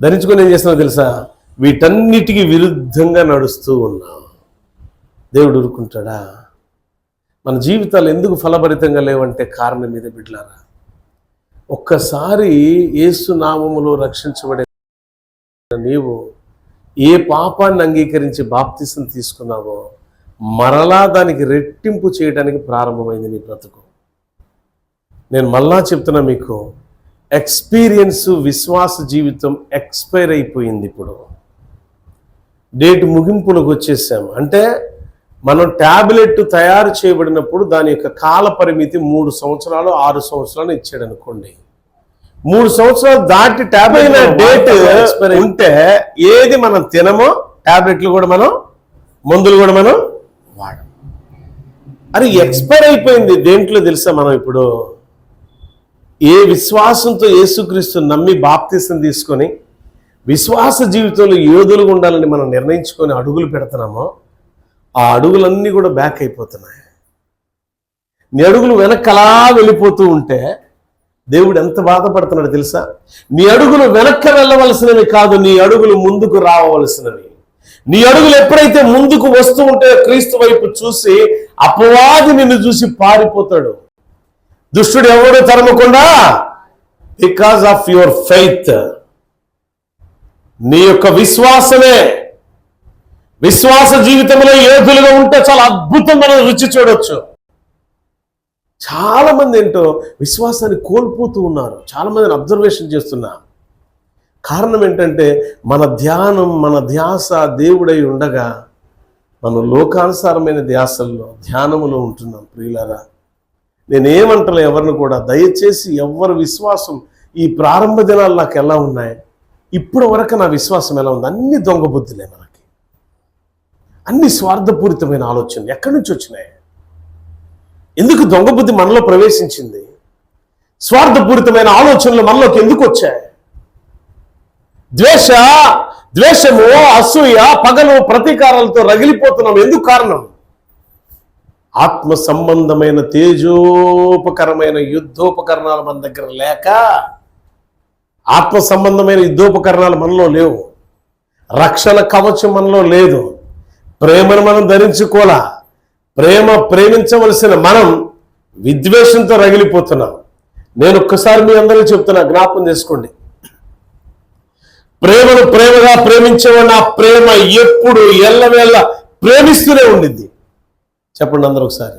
ధరించుకుని ఏం చేస్తున్నావు తెలుసా? వీటన్నిటికీ విరుద్ధంగా నడుస్తూ ఉన్నావు. దేవుడు ఊరుకుంటాడా? మన జీవితాలు ఎందుకు ఫలభరితంగా లేవంటే కారణం మీద బిడ్డలారా, ఒక్కసారి యేసు నామములో రక్షించబడే నీవు ఏ పాపాన్ని అంగీకరించి బాప్తిసం తీసుకున్నావో మరలా దానికి రెట్టింపు చేయడానికి ప్రారంభమైంది నీ బ్రతుకు. నేను మళ్ళా చెప్తున్నా మీకు, ఎక్స్పీరియన్స్ విశ్వాస జీవితం ఎక్స్పైర్ అయిపోయింది. ఇప్పుడు డేట్ ముగింపులకు వచ్చేసాము. అంటే మనం ట్యాబ్లెట్ తయారు చేయబడినప్పుడు దాని యొక్క కాల పరిమితి 3 సంవత్సరాలు 6 సంవత్సరాలు ఇచ్చాడు అనుకోండి. 3 సంవత్సరాలు దాటి ట్యాబ్లెట్ డేట్ ఎక్స్పైర్ ఉంటే ఏది మనం తినమో ట్యాబ్లెట్లు కూడా మనం, మందులు కూడా మనం వాడం. అది ఎక్స్పైర్ అయిపోయింది. దేంట్లో తెలుసా? మనం ఇప్పుడు ఏ విశ్వాసంతో యేసుక్రీస్తు నమ్మి బాప్తిసం తీసుకొని విశ్వాస జీవితంలో యోధులుగా ఉండాలని మనం నిర్ణయించుకొని అడుగులు పెడుతున్నామో ఆ అడుగులన్నీ కూడా బ్యాక్ అయిపోతున్నాయి. నీ అడుగులు వెనక్కలా వెళ్ళిపోతూ ఉంటే దేవుడు ఎంత బాధపడుతున్నాడు తెలుసా? నీ అడుగులు వెనక్కి వెళ్ళవలసినవి కాదు, నీ అడుగులు ముందుకు రావలసినవి. నీ అడుగులు ఎప్పుడైతే ముందుకు వస్తూ ఉంటే క్రీస్తు వైపు చూసి అపవాది నిన్ను చూసి పారిపోతాడు. దుష్టుడు ఎవడు తరమకుండా, బికాజ్ ఆఫ్ యువర్ ఫెయిత్, నీ యొక్క విశ్వాసమే. విశ్వాస జీవితంలో యోధులుగా ఉంటే చాలా అద్భుతమైన రుచి చూడొచ్చు. చాలా మంది ఏంటో విశ్వాసాన్ని కోల్పోతూ ఉన్నారు. చాలా మందిని అబ్జర్వేషన్ చేస్తున్నా. కారణం ఏంటంటే మన ధ్యానం, మన ధ్యాస దేవుడై ఉండగా మనం లోకానుసారమైన ధ్యాసల్లో, ధ్యానములో ఉంటున్నాం. ప్రియులారా, నేనేమంటలే ఎవరిని కూడా, దయచేసి ఎవరి విశ్వాసం ఈ ప్రారంభ దినాలు నాకు ఎలా ఉన్నాయి, ఇప్పుడు వరకు నా విశ్వాసం ఎలా ఉంది, అన్ని దొంగ బుద్ధులే మనకి, అన్ని స్వార్థపూరితమైన ఆలోచనలు ఎక్కడి నుంచి వచ్చినాయి? ఎందుకు దొంగ బుద్ధి మనలో ప్రవేశించింది? స్వార్థపూరితమైన ఆలోచనలు మనలోకి ఎందుకు వచ్చాయి? ద్వేషము, అసూయ, పగలు, ప్రతీకారాలతో రగిలిపోతున్నాం. ఎందుకు కారణం? ఆత్మ సంబంధమైన తేజోపకరమైన యుద్ధోపకరణాలు మన దగ్గర లేక, ఆత్మ సంబంధమైన యుద్ధోపకరణాలు మనలో లేవు, రక్షణ కవచం మనలో లేదు, ప్రేమను మనం ధరించుకోలా, ప్రేమించవలసిన మనం విద్వేషంతో రగిలిపోతున్నాం. నేను ఒక్కసారి మీ అందరూ చెప్తున్నా, జ్ఞాపకం చేసుకోండి. ప్రేమను ప్రేమగా ప్రేమించేవాడిని ఆ ప్రేమ ఎప్పుడు ఎల్లవేళ ప్రేమిస్తూనే ఉండింది. చెప్పండి అందరూ ఒకసారి.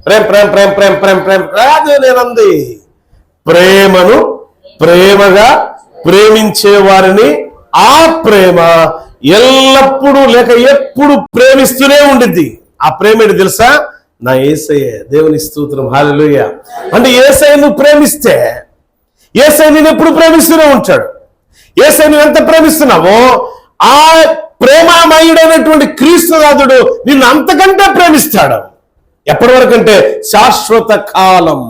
ప్రేమ ప్రేమ ప్రేమ ప్రేమ ప్రేమ ప్రేమ కాదు నేనంది. ప్రేమను ప్రేమగా ప్రేమించే వారిని ఆ ప్రేమ ఎల్లప్పుడూ లేక ఎప్పుడు ప్రేమిస్తూనే ఉండిద్ది. ఆ ప్రేమ ఏంటి తెలుసా? నా యేసయ్యే. దేవుని స్తోత్రం, హల్లెలూయా. అంటే యేసయ్య నువ్వు ప్రేమిస్తే యేసయ్య నేను ఎప్పుడు ప్రేమిస్తూనే ఉంటాడు. యేసయ్య నువ్వు ఎంత ప్రేమిస్తున్నావో ఆ ప్రేమామయుడైనటువంటి క్రీస్తునాథుడు నిన్ను అంతకంటే ప్రేమిస్తాడు. ఎప్పటి వరకు అంటే శాశ్వత కాలం.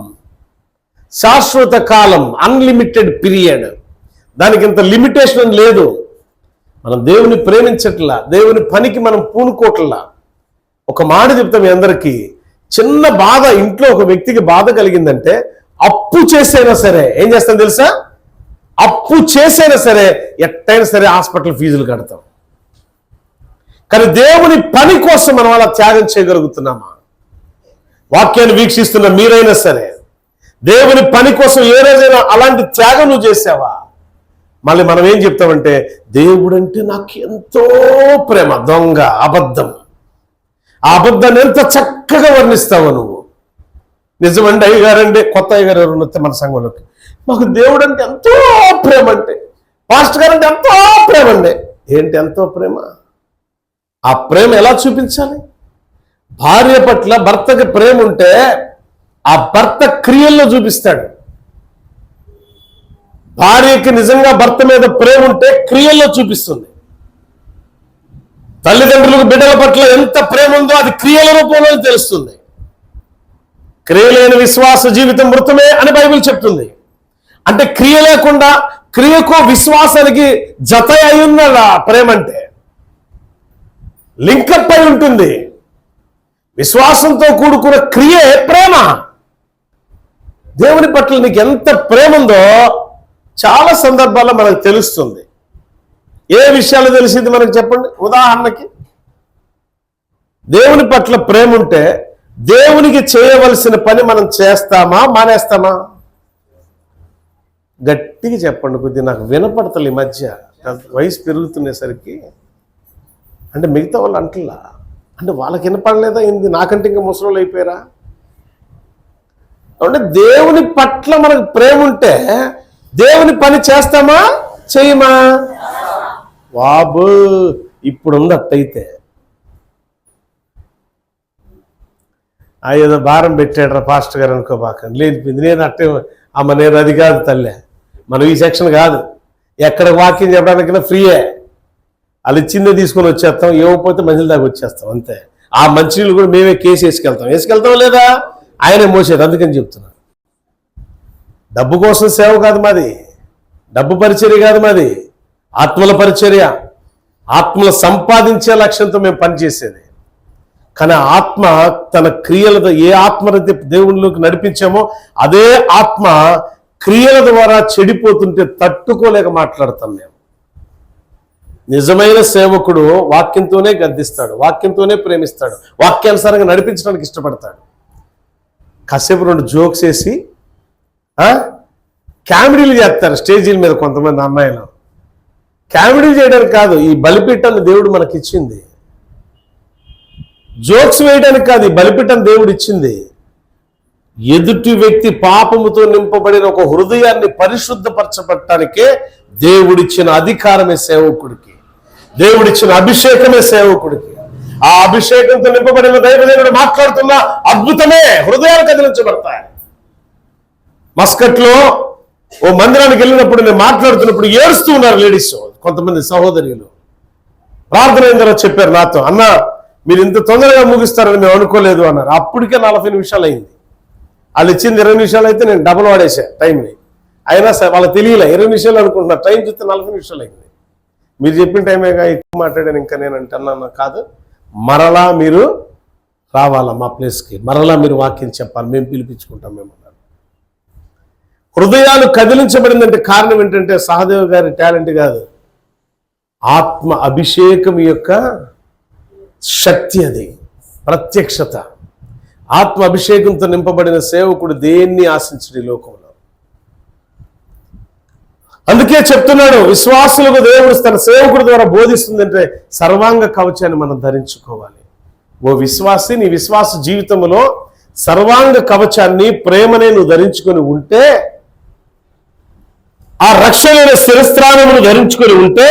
శాశ్వత కాలం, అన్లిమిటెడ్ పీరియడ్. దానికి ఇంత లిమిటేషన్ లేదు. మనం దేవుని ప్రేమించట్లా, దేవుని పనికి మనం పూనుకోట్లా. ఒక మాట చెప్తాం మీ అందరికీ, చిన్న బాధ ఇంట్లో ఒక వ్యక్తికి బాధ కలిగిందంటే అప్పు చేసైనా సరే ఏం చేస్తాం తెలుసా? అప్పు చేసైనా సరే ఎట్టయినా సరే హాస్పిటల్ ఫీజులు కడతాం. కానీ దేవుని పని కోసం మనం అలా త్యాగం చేయగలుగుతున్నామా? వాక్యాన్ని వీక్షిస్తున్న మీరైనా సరే దేవుని పని కోసం ఏ రోజైనా అలాంటి త్యాగం నువ్వు చేసావా? మళ్ళీ మనం ఏం చెప్తామంటే దేవుడంటే నాకు ఎంతో ప్రేమ. దొంగ, అబద్ధం. ఆ అబద్ధాన్ని ఎంత చక్కగా వర్ణిస్తావో నువ్వు. నిజమండి అయ్యగారండి, కొత్త అయ్యగారు ఎవరు వస్తే మన సంఘంలోకి, మాకు దేవుడు అంటే ఎంతో ప్రేమ, అంటే పాస్టర్ గారు అంటే ఎంతో ప్రేమ అండి. ఏంటి ఎంతో ప్రేమ? ఆ ప్రేమ ఎలా చూపించాలి? భార్య పట్ల భర్తకి ప్రేమ ఉంటే ఆ భర్త క్రియల్లో చూపిస్తాడు. భార్యకి నిజంగా భర్త మీద ప్రేమ ఉంటే క్రియల్లో చూపిస్తుంది. తల్లిదండ్రులకు బిడ్డల పట్ల ఎంత ప్రేమ ఉందో అది క్రియల రూపంలో తెలుస్తుంది. క్రియలేని విశ్వాస జీవితం మృతమే అని బైబిల్ చెప్తుంది. అంటే క్రియ లేకుండా, క్రియకు విశ్వాసానికి జత అయి ఉన్నదా ప్రేమ అంటే? లింకప్ అయి ఉంటుంది. విశ్వాసంతో కూడుకున్న క్రియే ప్రేమ. దేవుని పట్ల నీకు ఎంత ప్రేమ ఉందో చాలా సందర్భాల్లో మనకు తెలుస్తుంది. ఏ విషయాలు తెలిసింది మనకు చెప్పండి. ఉదాహరణకి, దేవుని పట్ల ప్రేమ ఉంటే దేవునికి చేయవలసిన పని మనం చేస్తామా మానేస్తామా? గట్టిగా చెప్పండి. కొద్దిగా నాకు వినపడతలే ఈ మధ్య, వయసు పెరుగుతునేసరికి. అంటే మిగతా వాళ్ళు అంటలా, అంటే వాళ్ళకి వినపడలేదా ఏంది, నాకంటే ఇంకా ముసలోళ్ళు అయిపోయారా? అంటే దేవుని పట్ల మనకు ప్రేమ ఉంటే దేవుని పని చేస్తామా చేయమా? బాబు ఇప్పుడుంది అట్టయితే. ఏదో భారం పెట్టాడు పాస్టర్ గారు అనుకోబాకండి, లేనిపోయింది. నేను అట్టే అమ్మ నేను అది కాదు తల్లే, మనం ఈ సెక్షన్ కాదు. ఎక్కడ వాక్యం చెప్పడానికైనా ఫ్రీయే. వాళ్ళు ఇచ్చిందే తీసుకొని వచ్చేస్తాం, ఇవ్వకపోతే మంచిల దాకా వచ్చేస్తాం అంతే. ఆ మంచినీళ్ళు కూడా మేమే కేసు వేసుకెళ్తాం లేదా ఆయనే మోసేది. అందుకని చెప్తున్నా, డబ్బు కోసం సేవ కాదు మాది, డబ్బు పరిచర్య కాదు మాది, ఆత్మల పరిచర్య. ఆత్మలు సంపాదించే లక్ష్యంతో మేము పనిచేసేది. కానీ ఆత్మ తన క్రియలతో, ఏ ఆత్మనైతే దేవునిలోకి నడిపించామో అదే ఆత్మ క్రియల ద్వారా చెడిపోతుంటే తట్టుకోలేక మాట్లాడతాం మేము. నిజమైన సేవకుడు వాక్యంతోనే గద్దిస్తాడు, వాక్యంతోనే ప్రేమిస్తాడు, వాక్యానుసారంగా నడిపించడానికి ఇష్టపడతాడు. కాసేపు 2 జోక్స్ వేసి కామెడీలు చేస్తారు స్టేజీల మీద కొంతమంది అమ్మాయిలు. కామెడీ చేయడానికి కాదు, ఈ బలిపీఠాన్ని దేవుడు మనకి ఇచ్చింది. జోక్స్ వేయడానికి కాదు, ఈ బలిపీఠం దేవుడు ఇచ్చింది. ఎదుటి వ్యక్తి పాపముతో నింపబడిన ఒక హృదయాన్ని పరిశుద్ధపరచబట్టడానికే దేవుడిచ్చిన అధికారమే సేవకుడికి, దేవుడిచ్చిన అభిషేకమే సేవకుడికి. ఆ అభిషేకంతో నింపబడిన దైవజనుడు మాట్లాడుతున్న అద్భుతమే హృదయాలు కదిలించబడతాయి. మస్కట్లో ఓ మందిరానికి వెళ్ళినప్పుడు నేను మాట్లాడుతున్నప్పుడు ఏడుస్తూ ఉన్నారు లేడీస్, కొంతమంది సహోదరులు. ప్రార్థన అయిన తర్వాత చెప్పారు నాతో, అన్న మీరు ఇంత తొందరగా ముగిస్తారని మేము అనుకోలేదు అన్నారు. అప్పటికే 40 నిమిషాలు అయింది. వాళ్ళు ఇచ్చింది 20 నిమిషాలు అయితే నేను డబుల్ వాడేసా టైంని. అయినా సరే వాళ్ళకి తెలియలే 20 నిమిషాలు అనుకుంటున్నారు, టైం చూస్తే 40 నిమిషాలు అయింది. మీరు చెప్పిన టైమేగా ఎక్కువ మాట్లాడాను. ఇంకా నేను అంటున్నాను కాదు, మరలా మీరు రావాలా మా ప్లేస్కి, మరలా మీరు వాక్యం చెప్పాలి, మేము పిలిపించుకుంటాం మేము అన్నారు. హృదయాలు కదిలించబడిందంటే కారణం ఏంటంటే సహదేవ్ గారి టాలెంట్ కాదు, ఆత్మ అభిషేకం యొక్క శక్తి, అది ప్రత్యక్షత. ఆత్మ అభిషేకంతో నింపబడిన సేవకుడు దేన్ని ఆశించడు ఈ లోకంలో. అందుకే చెప్తున్నాడు, విశ్వాసులకు దేవుడు తన సేవకుడి ద్వారా బోధిస్తుందంటే సర్వాంగ కవచాన్ని మనం ధరించుకోవాలి. ఓ విశ్వాసి, నీ విశ్వాస జీవితంలో సర్వాంగ కవచాన్ని, ప్రేమనే నువ్వు ధరించుకొని ఉంటే, ఆ రక్షణ శిరస్త్రాణమును ధరించుకొని ఉంటే,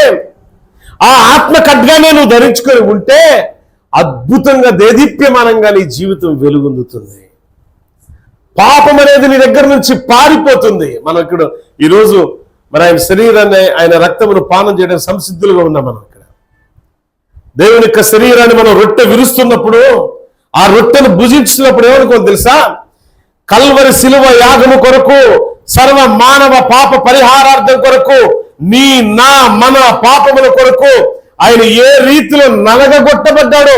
ఆ ఆత్మ ఖడ్గానే నువ్వు ధరించుకొని ఉంటే అద్భుతంగా దేదీప్యమానంగా నీ జీవితం వెలుగొందుతుంది. పాపం అనేది నీ దగ్గర నుంచి పారిపోతుంది. మనం ఇక్కడ ఈరోజు మరి ఆయన శరీరాన్ని, ఆయన రక్తమును పానం చేయడానికి సంసిద్ధులుగా ఉన్నాం. మనం ఇక్కడ దేవుని యొక్క శరీరాన్ని మనం రొట్టె విరుస్తున్నప్పుడు, ఆ రొట్టెను భుజించినప్పుడు ఏమనుకో తెలుసా, కల్వరి శిలువ యాగము కొరకు, సర్వ మానవ పాప పరిహారార్థం కొరకు, నీ నా మన పాపముల కొరకు ఆయన ఏ రీతిలో నలగగొట్టబడ్డాడో,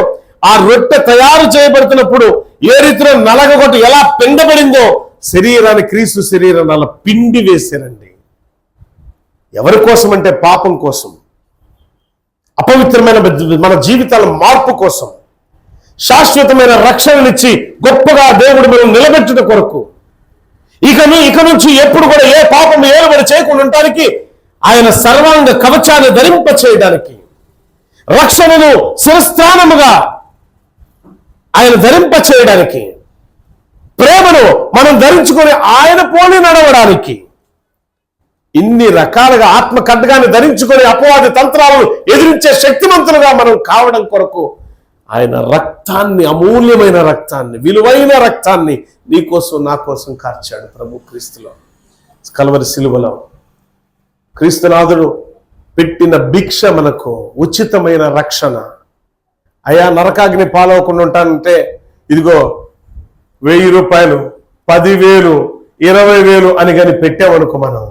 ఆ రొట్టె తయారు చేయబడుతున్నప్పుడు ఏ రీతిలో నలగగొట్ట ఎలా పిండబడిందో శరీరాన్ని, క్రీస్తు శరీరాన్ని అలా పిండి వేశారండి. ఎవరి కోసం అంటే పాపం కోసం, అపవిత్రమైన మన జీవితాల మార్పు కోసం, శాశ్వతమైన రక్షణనిచ్చి గొప్పగా దేవుడు మనం నిలబెట్టడం కొరకు. ఇక నుంచి ఎప్పుడు కూడా ఏ పాపం ఏలుబడి చేయకుండా ఉండటానికి ఆయన సర్వాంగ కవచాన్ని ధరింప చేయడానికి, రక్షణను శిరస్త్రాణముగా ఆయన ధరింప చేయడానికి, ప్రేమను మనం ధరించుకొని ఆయన పోలి నడవడానికి, ఇన్ని రకాలుగా ఆత్మ ఖడ్గాన్ని ధరించుకొని అపవాది తంత్రాలను ఎదిరించే శక్తిమంతులుగా మనం కావడం కొరకు ఆయన రక్తాన్ని, అమూల్యమైన రక్తాన్ని, విలువైన రక్తాన్ని నీకోసం నా కోసం కార్చాడు ప్రభు క్రీస్తులో. కల్వరి శిలువలో క్రీస్తునాథుడు పెట్టిన భిక్ష మనకు ఉచితమైన రక్షణ. అయా నరకాగ్ని పాలవకుండా ఉంటానంటే ఇదిగో 1000 రూపాయలు, 10,000, 20,000 అని కానీ పెట్టామనుకో, మనం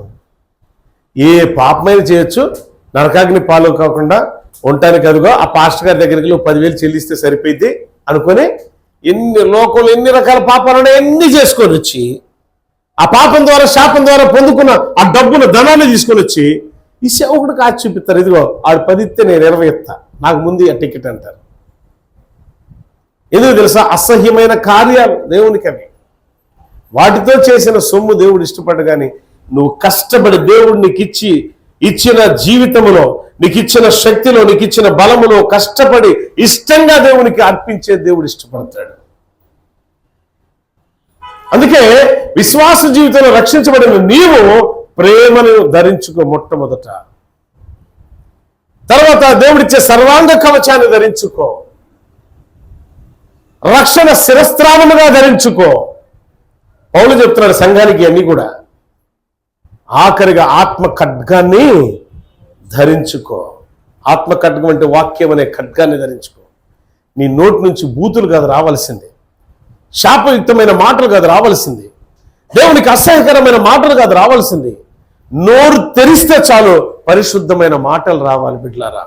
ఏ పాపమైన చేయొచ్చు, నరకాగ్ని పాలు కాకుండా ఉండటానికి అదిగో ఆ పాస్టర్ గారి దగ్గరికి నువ్వు 10,000 చెల్లిస్తే సరిపోయింది అనుకొని లోకంలో ఎన్ని రకాల పాపాలను ఎన్ని చేసుకొని వచ్చి ఆ పాపం ద్వారా శాపం ద్వారా పొందుకున్న ఆ డబ్బును ధనాన్ని తీసుకొని వచ్చి ఈ సేవకుడికి ఆచి చూపిస్తారు. ఇదిగో ఆడు 10 ఇస్తే నేను 20 ఇస్తా, నాకు ముందు ఆ టికెట్ అంటారు. ఎందుకు తెలుసా? అసహ్యమైన కార్యాలు దేవునికి అవి. వాటితో చేసిన సొమ్ము దేవుడు ఇష్టపడ్డు. కానీ నువ్వు కష్టపడి దేవుడు నీకు ఇచ్చిన జీవితంలో, నీకు ఇచ్చిన శక్తిలో, నీకు ఇచ్చిన బలములో కష్టపడి ఇష్టంగా దేవునికి అర్పించే దేవుడు ఇష్టపడతాడు. అందుకే విశ్వాస జీవితంలో రక్షించబడిన నీవు ప్రేమను ధరించుకో మొట్టమొదట. తర్వాత దేవుడిచ్చే సర్వాంగ కవచాన్ని ధరించుకో, రక్షణ శిరస్త్రాణముగా ధరించుకో. పౌలు చెప్తున్నాడు సంఘానికి అన్ని కూడా. ఆఖరిగా ఆత్మ ఖడ్గాన్ని ధరించుకో. ఆత్మ ఖడ్గం అంటే వాక్యం అనే ఖడ్గాన్ని ధరించుకో. నీ నోటి నుంచి బూతులు కాదు రావాల్సింది, శాపయుక్తమైన మాటలు కాదు రావాల్సింది, దేవునికి అసహ్యకరమైన మాటలు కాదు రావాల్సింది. నోరు తెరిస్తే చాలు పరిశుద్ధమైన మాటలు రావాలి బిడ్డలారా.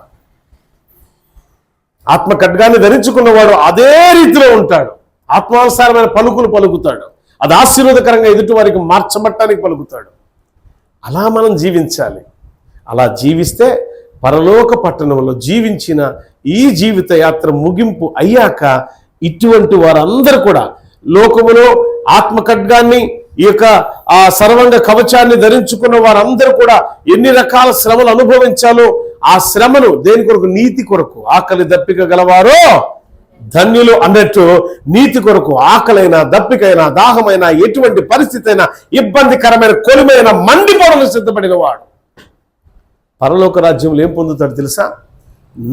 ఆత్మ ఖడ్గాన్ని ధరించుకున్నవాడు అదే రీతిలో ఉంటాడు. ఆత్మానుసారమైన పలుకులు పలుకుతాడు. అది ఆశీర్వాదకరంగా ఎదుటి వారికి మార్చబట్టానికి పలుకుతాడు. అలా మనం జీవించాలి. అలా జీవిస్తే పరలోక పట్టణంలో జీవించిన ఈ జీవిత యాత్ర ముగింపు అయ్యాక ఇటువంటి వారందరూ కూడా లోకములో ఆత్మ ఖడ్గాన్ని, ఈ యొక్క ఆ సర్వంగ కవచాన్ని ధరించుకున్న వారందరూ కూడా ఎన్ని రకాల శ్రమలు అనుభవించాలో ఆ శ్రమను దేని కొరకు? నీతి కొరకు. ఆకలి దప్పిక గలవారో ధన్యులు అన్నట్టు నీతి కొరకు ఆకలైనా దప్పికైనా దాహమైనా ఎటువంటి పరిస్థితి అయినా ఇబ్బందికరమైన కొలిమైన మండిపోవడం సిద్ధపడిన వాడు పరలోక రాజ్యంలో ఏం పొందుతాడు తెలుసా?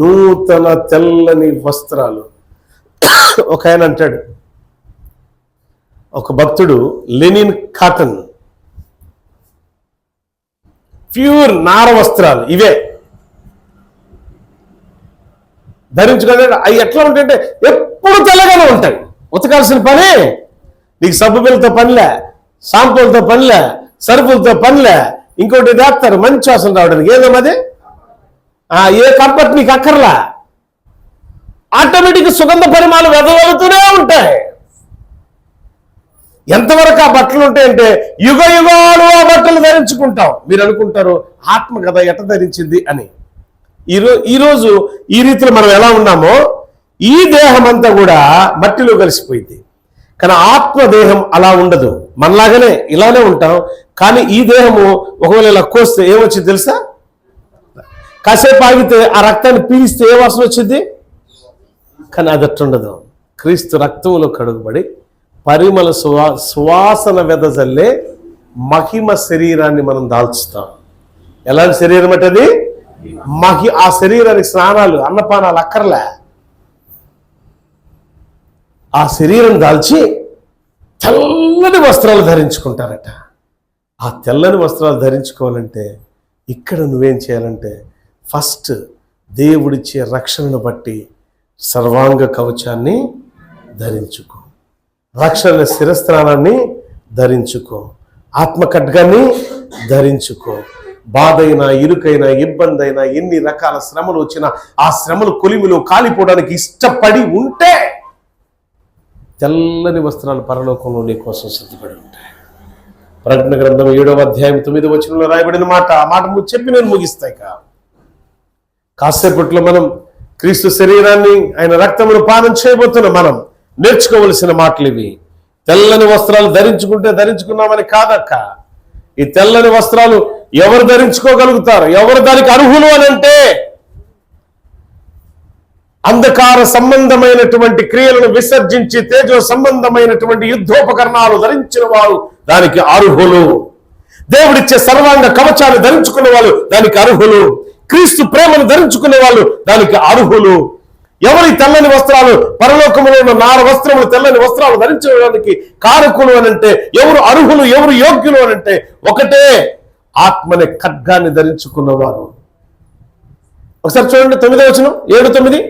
నూతన తెల్లని వస్త్రాలు. ఒక ఆయన అంటాడు, ఒక భక్తుడు, లెనిన్ కాటన్, ప్యూర్ నార వస్త్రాలు ఇవే ధరించుకుంటే అవి ఎట్లా ఉంటాయంటే ఎప్పుడు తెల్లగానే ఉంటాయి. ఉతకాల్సిన పని నీకు సబ్బు బిళ్ళతో పనిలే, షాంపూలతో పనిలే, సరుపులతో పనిలే. ఇంకోటి వేస్తారు మంచి వాసన రావడానికి. ఏదేమది ఏ కంఫర్ట్ నీకు అక్కర్లా, ఆటోమేటిక్ సుగంధ పరిమాణాలు వెదవలుతూనే ఉంటాయి. ఎంతవరకు ఆ బట్టలు ఉంటాయంటే యుగ యుగాలు ఆ బట్టలు ధరించుకుంటాం. మీరు అనుకుంటారు ఆత్మ కదా ఎట ధరించింది అని. ఈరోజు ఈ రీతిలో మనం ఎలా ఉన్నామో ఈ దేహం అంతా కూడా మట్టిలో కలిసిపోయింది. కానీ ఆత్మదేహం అలా ఉండదు. మనలాగానే ఇలానే ఉంటాం. కానీ ఈ దేహము ఒకవేళ ఇలా కోస్తే ఏమొచ్చింది తెలుసా? కాసేపు ఆగితే ఆ రక్తాన్ని పీలిస్తే ఏ వాసన వచ్చింది? కానీ అది అట్టుండదు. క్రీస్తు రక్తంలో కడుగుబడి పరిమళ సువాసన వెదజల్లే మహిమ శరీరాన్ని మనం దాల్చుతాం. ఎలాంటి శరీరం అంటే అది ఆ శరీరానికి స్నానాలు అన్నపానాలు అక్కర్లే. ఆ శరీరం దాల్చి తెల్లని వస్త్రాలు ధరించుకుంటారట. ఆ తెల్లని వస్త్రాలు ధరించుకోవాలంటే ఇక్కడ నువ్వేం చేయాలంటే ఫస్ట్ దేవుడిచ్చే రక్షణను బట్టి సర్వాంగ కవచాన్ని ధరించుకో, రక్షణ శిరస్త్రాణాన్ని ధరించుకో, ఆత్మ ఖడ్గాన్ని ధరించుకో. బాధైనా, ఇరుకైనా, ఇబ్బంది అయినా, ఎన్ని రకాల శ్రమలు వచ్చినా ఆ శ్రమలు కొలిమిలో కాలిపోవడానికి ఇష్టపడి ఉంటే తెల్లని వస్త్రాలు పరలోకంలో నీ కోసం సిద్ధపడి ఉంటాయి. ప్రకటన గ్రంథం 7వ అధ్యాయం 9వ వచనంలో రాయబడిన మాట. ఆ మాట చెప్పి నేను ముగిస్తాయి. కాసేపట్లో మనం క్రీస్తు శరీరాన్ని, ఆయన రక్తమును పానం చేయబోతున్నాం. మనం నేర్చుకోవలసిన మాటలు ఇవి. తెల్లని వస్త్రాలు ధరించుకున్నామని కాదక్క. ఈ తెల్లని వస్త్రాలు ఎవరు ధరించుకోగలుగుతారు? ఎవరు దానికి అర్హులు అని అంటే అంధకార సంబంధమైనటువంటి క్రియలను విసర్జించి తేజో సంబంధమైనటువంటి యుద్ధోపకరణాలు ధరించిన వారు దానికి అర్హులు. దేవుడిచ్చే సర్వాంగ కవచాన్ని ధరించుకున్న వాళ్ళు దానికి అర్హులు. క్రీస్తు ప్రేమను ధరించుకునే వాళ్ళు దానికి అర్హులు. ఎవరి తెల్లని వస్త్రాలు, పరలోకములో ఉన్న నార వస్త్రములు, తెల్లని వస్త్రాలు ధరించడానికి కారకులు అనంటే ఎవరు అర్హులు, ఎవరు యోగ్యులు అనంటే ఒకటే, ఆత్మనే ఖడ్గాన్ని ధరించుకున్నవారు. ఒకసారి చూడండి 9వ వచనం, 7-9.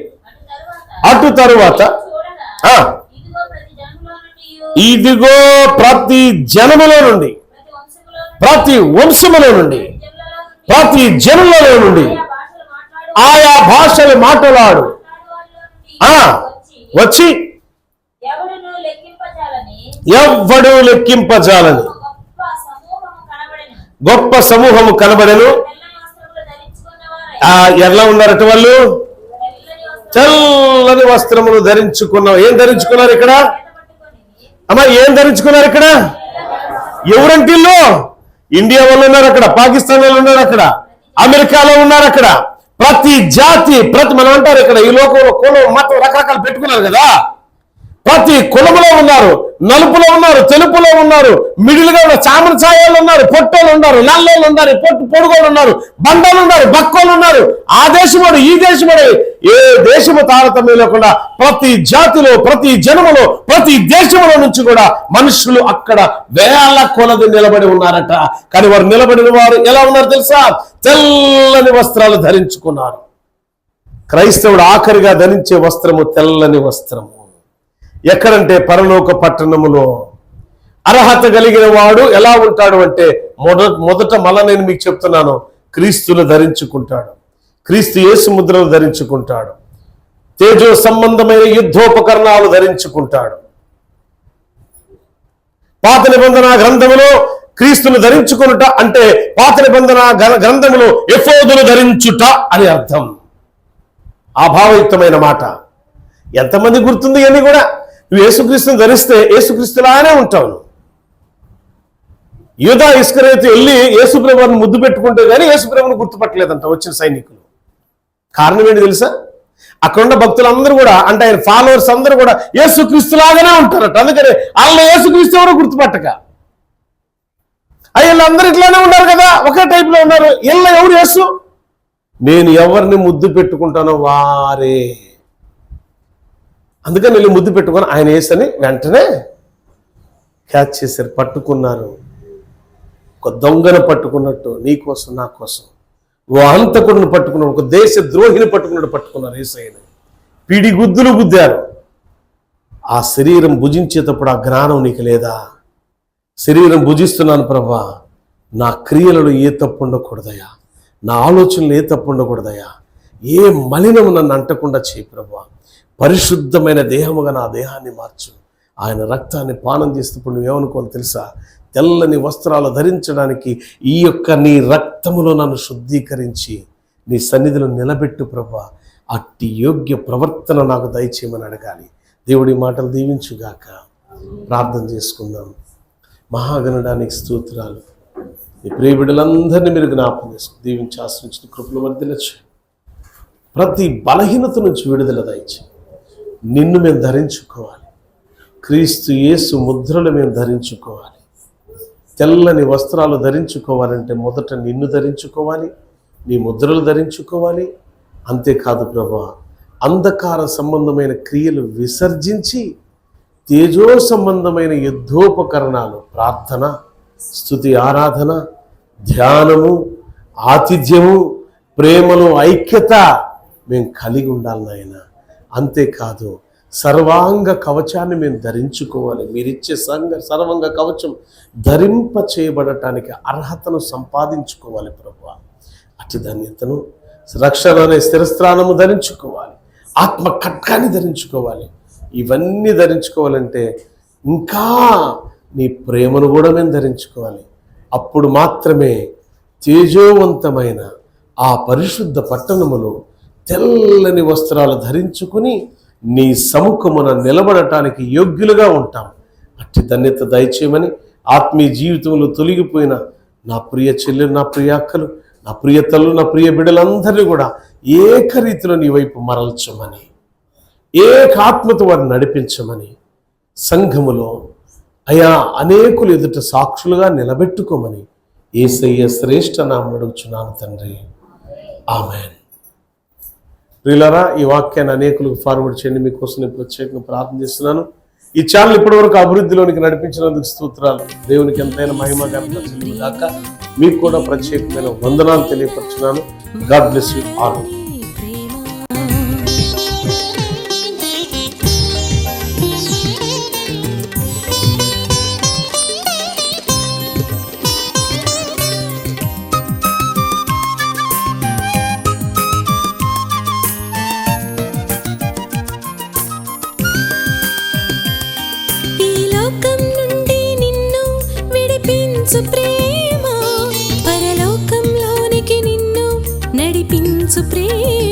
అటు తరువాత ఇదిగో ప్రతి జనములో నుండి, ప్రతి వంశములో నుండి, ప్రతి జనులలో నుండి ఆయా భాషలు మాట్లాడు వచ్చి ఎవ్వడు లెక్కింపజాలని గొప్ప సమూహము కనబడెను. ఎలా ఉన్నారట వాళ్ళు? తెల్లని వస్త్రములు ధరించుకున్నావు. ఏం ధరించుకున్నారు ఇక్కడ అమ్మా? ఏం ధరించుకున్నారు ఇక్కడ? ఎవరంటే ఇండియా వాళ్ళు ఉన్నారు అక్కడ, పాకిస్తాన్ వాళ్ళు ఉన్నారు అక్కడ, అమెరికాలో ఉన్నారు అక్కడ. ప్రతి జాతి మనం అంటారు ఇక్కడ ఈ లోకంలో కులం మతం రకరకాలు పెట్టుకున్నారు కదా. ప్రతి కులములో ఉన్నారు, నలుపులో ఉన్నారు, తెలుపులో ఉన్నారు, మిడిల్గా ఉన్నారు, చామన ఛాయాలు ఉన్నారు, పొట్టోళ్ళు ఉన్నారు, నల్లోళ్ళు ఉన్నారు, పొడుగోళ్ళు ఉన్నారు, బండలు ఉన్నారు, బక్కోళ్ళు ఉన్నారు. ఆ దేశముడు ఈ దేశముడు ఏ దేశము తారతమ్యం లేకుండా ప్రతి జాతిలో ప్రతి జనములో ప్రతి దేశములో నుంచి కూడా మనుషులు అక్కడ వేల కొలది నిలబడి ఉన్నారట. కానీ వారు నిలబడిన వారు ఎలా ఉన్నారు తెలుసా? తెల్లని వస్త్రాలు ధరించుకున్నారు. క్రైస్తవుడు ఆఖరిగా ధరించే వస్త్రము తెల్లని వస్త్రము. ఎక్కడంటే పరలోక పట్టణములో. అర్హత కలిగిన వాడు ఎలా ఉంటాడు అంటే మొదట మళ్ళా నేను మీకు చెప్తున్నాను, క్రీస్తును ధరించుకుంటాడు, క్రీస్తు యేసు ముద్రను ధరించుకుంటాడు, తేజో సంబంధమైన యుద్ధోపకరణాలు ధరించుకుంటాడు. పాత నిబంధన గ్రంథములో క్రీస్తును ధరించుకునుట అంటే పాత నిబంధన గ్రంథములో ఎఫోదును ధరించుట అని అర్థం. ఆ భావయుక్తమైన మాట ఎంతమంది గుర్తుంది? అని కూడా నువ్వు యేసుక్రీస్తుని ధరిస్తే యేసుక్రీస్తులానే ఉంటావు. యూదా ఇస్కరియోతు వెళ్ళి యేసుప్రభుని ముద్దు పెట్టుకుంటే కానీ యేసుప్రభుని గుర్తుపట్టలేదంట వచ్చిన సైనికులు. కారణం ఏంటి తెలుసా? అక్కడున్న భక్తులందరూ కూడా అంటే ఆయన ఫాలోవర్స్ అందరూ కూడా యేసుక్రీస్తులాగానే ఉంటారట. అందుకని వాళ్ళ యేసుక్రీస్తు ఎవరో గుర్తుపట్టక వీళ్ళందరూ ఇట్లానే ఉన్నారు కదా, ఒకే టైప్ లో ఉన్నారు. వీళ్ళ ఎవరు యేసు? నేను ఎవరిని ముద్దు పెట్టుకుంటానో వారే. అందుకని వీళ్ళు ముద్దు పెట్టుకొని ఆయన యేసని వెంటనే క్యాచ్ చేశారు, పట్టుకున్నారు. ఒక దొంగను పట్టుకున్నట్టు నీ కోసం నా కోసం, ఓ హంతకుడిని పట్టుకున్నాడు, ఒక దేశ ద్రోహిని పట్టుకున్నారు యేసయ్యని. పిడి గుద్దులు గుద్దారు. ఆ శరీరం భుజించేటప్పుడు ఆ జ్ఞానం నీకు లేదా? శరీరం భుజిస్తున్నాను ప్రభా, నా క్రియలలో ఏ తప్పు ఉండకూడదయా, నా ఆలోచనలు ఏ తప్పు ఉండకూడదయా, ఏ మలినము నన్ను అంటకుండా చేయి ప్రభా, పరిశుద్ధమైన దేహముగా నా దేహాన్ని మార్చు. ఆయన రక్తాన్ని పానం చేసినప్పుడు నువ్వేమనుకోవాలి తెలుసా? తెల్లని వస్త్రాలు ధరించడానికి ఈ యొక్క నీ రక్తములో నన్ను శుద్ధీకరించి నీ సన్నిధిలో నిలబెట్టు ప్రభా, అట్టి యోగ్య ప్రవర్తన నాకు దయచేయమని అడగాలి. దేవుడి మాటలు దీవించుగాక. ప్రార్థన చేసుకుందాం. మహాగణడానికి స్తోత్రాలు. నీ ప్రియ బిడ్డలందరినీ మీరు జ్ఞాపకం చేసుకుని దీవించి ఆశ్రయించిన కృపలు వర్ధిల్లచ్చు. ప్రతి బలహీనత నుంచి విడుదల దయచి నిన్ను మేము ధరించుకోవాలి. క్రీస్తు యేసు ముద్రలు మేము ధరించుకోవాలి. తెల్లని వస్త్రాలు ధరించుకోవాలంటే మొదట నిన్ను ధరించుకోవాలి, నీ ముద్రలు ధరించుకోవాలి. అంతేకాదు ప్రభా, అంధకార సంబంధమైన క్రియలు విసర్జించి తేజో సంబంధమైన యుద్ధోపకరణాలు, ప్రార్థన, స్తుతి, ఆరాధన, ధ్యానము, ఆతిథ్యము, ప్రేమలో ఐక్యత మేము కలిగి ఉండాలి నాయన. అంతేకాదు సర్వాంగ కవచాన్ని మేము ధరించుకోవాలి. మీరిచ్చే సర్వాంగ కవచం ధరింప చేయబడటానికి అర్హతను సంపాదించుకోవాలి ప్రభువా. అతి ధన్యతను రక్షణ అనే స్థిరస్థానము ధరించుకోవాలి. ఆత్మ ఖడ్గాన్ని ధరించుకోవాలి. ఇవన్నీ ధరించుకోవాలంటే ఇంకా నీ ప్రేమను కూడా మేము ధరించుకోవాలి. అప్పుడు మాత్రమే తేజోవంతమైన ఆ పరిశుద్ధ పట్టణములో తెల్లని వస్త్రాలు ధరించుకుని నీ సముఖమున నిలబడటానికి యోగ్యులుగా ఉంటాం. అట్టి ధన్యత దయచేయమని ఆత్మీయ జీవితంలో తొలగిపోయిన నా ప్రియ చెల్లెలు, నా ప్రియ అక్కలు, నా ప్రియ తల్లు, నా ప్రియ బిడ్డలందరినీ కూడా ఏకరీతిలో నీ వైపు మరల్చమని, ఏకాత్మతో వారిని నడిపించమని, సంఘములో అయా అనేకులు ఎదుట సాక్షులుగా నిలబెట్టుకోమని యేసయ్య శ్రేష్ఠ నామమున అడుగుచున్నాను తండ్రి. ఆమేన్. ప్రియులారా, ఈ వాక్యాన్ని అనేకులకు ఫార్వర్డ్ చేయండి. మీకోసం నేను ప్రత్యేకంగా ప్రార్థన చేస్తున్నాను. ఈ ఛానల్ ఇప్పటివరకు అభివృద్ధిలోనికి నడిపించినందుకు స్తోత్రాలు. దేవునికి ఎంతైనా మహిమ ఘనత గాక. మీకు కూడా ప్రత్యేకమైన వందనాలు తెలియపరుచున్నాను. God bless you all. Yesu ప్రేమ పరలోకంలోనికి నిన్ను నడిపించు ప్రేమ